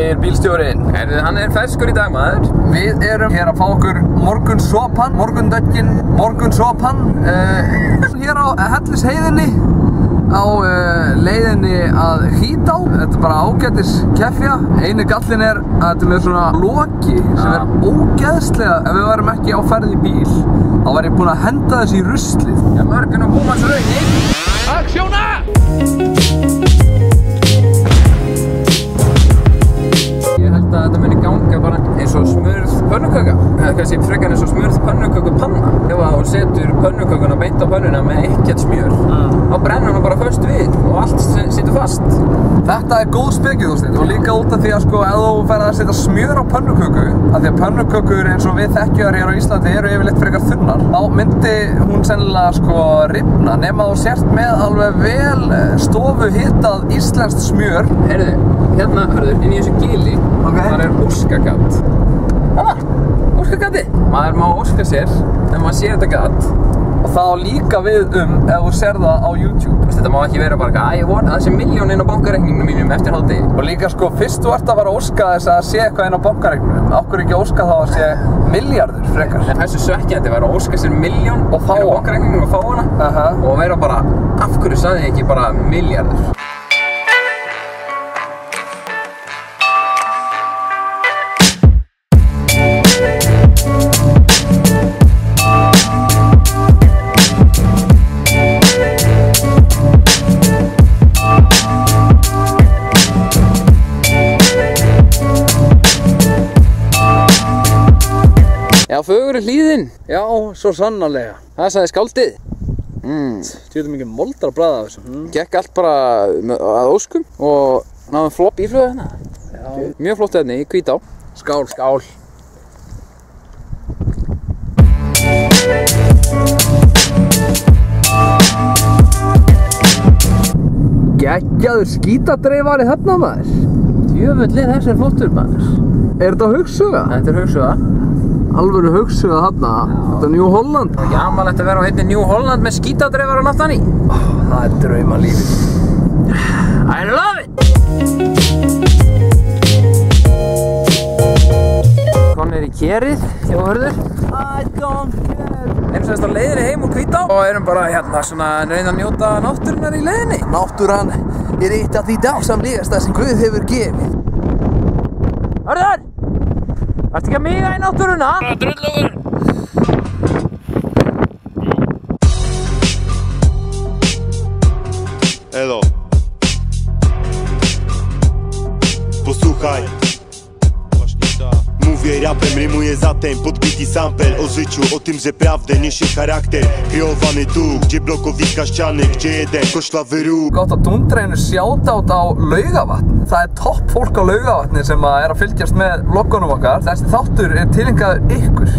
segir bílstjórinn. Hann ferskur í dag, maður. Við erum hér að fá okkur morgunsopan, morgundöggin, morgunsopan hér á Hellisheiðinni á leiðinni að Hítá. Þetta bara ágætis keffja. Einu gallin að þetta með svona loki sem ógeðslega, ef við varum ekki á ferð í bíl þá var ég búinn að henda þessi í ruslið. Já, mörgun og búmanns rauðni. Aksjóna! Ég held að þetta muni ganga bara eins og smurð pönnuköka. Eða kannski frekar eins og smurð pönnukökupanna. Ef þú setur pönnukökuna beint á pönnuna með ekkert smjör, þá brennur hún bara föst við og allt situr fast. Þetta góð spekið, þú veist, og líka út af því að sko, ef þú ferð að setja smjör á pönnuköku, af því að pönnukökur eins og við þekkjum hér á Íslandi eru yfirleitt frekar þunnar, þá myndi hún sennilega sko rifna, nema þú sért með alveg vel stofuhitað íslenskt smjör. Heyrðu, hérna, hörður, inn í þessu gili, þar óskagatt. Óskagatti. Maður má óska sér ef maður sér þetta gatt. Og það á líka við ef þú sér það á YouTube. Þetta má ekki vera bara ég vona að það sé milljón inn á bankareikningnum mínum eftir hádegi. Og líka sko, fyrst þú ert að fara að óska þess að sé eitthvað inn á bankareikningnum, af hverju ekki óska þá að sé milljarður frekar? En þessu svekkjandi var að óska sér milljón og fá inn á bankareikningnum og fá hana og vera bara, af hverju sagði ég ekki bara milljarður? Já, fögur hlíðin. Já, svo sannarlega. Það sagði skáldið. Tjóðum ekki moldar að bræða af þessu. Gekk allt bara að óskum og náðum flopp íflöðu hérna. Já. Mjög flott hérna í Hvítá. Skál. Skál. Geggjaður skítadreifari þarna, maður. Djöfullið, þessi flottur, maður. Er þetta hugsuga? Þetta hugsuga. Alvöru hugsuga þarna. Þetta New Holland. Það er amalegt að vera á einni New Holland með skítadreifar á aftan í. Það draumalífið. I love it! Komnir í kerið, já, hörður. I don't care. Erum semst á leiðinni heim úr Hvítá og erum bara hérna svona reyna að njóta náttúrunnar í leiðinni. Náttúran er eitt af því dásamlegasta sem Guð hefur gefið. Hörður! Ertu ekki að míga í náttúruna? Drullugur! Elo. Posłuchaj. Mówię rapem, rymuję zatem podbity sample o życiu, o tym, że prawdę niesie charakter kreowany tu, gdzie blokowiska ściany, gdzie jeden koślawy róg. Gott að dundreinu shoutout á Laugavatn. Það topp fólk á Laugavatni sem að fylgjast með vloggunum okkar. Þessi þáttur tilengaður ykkur.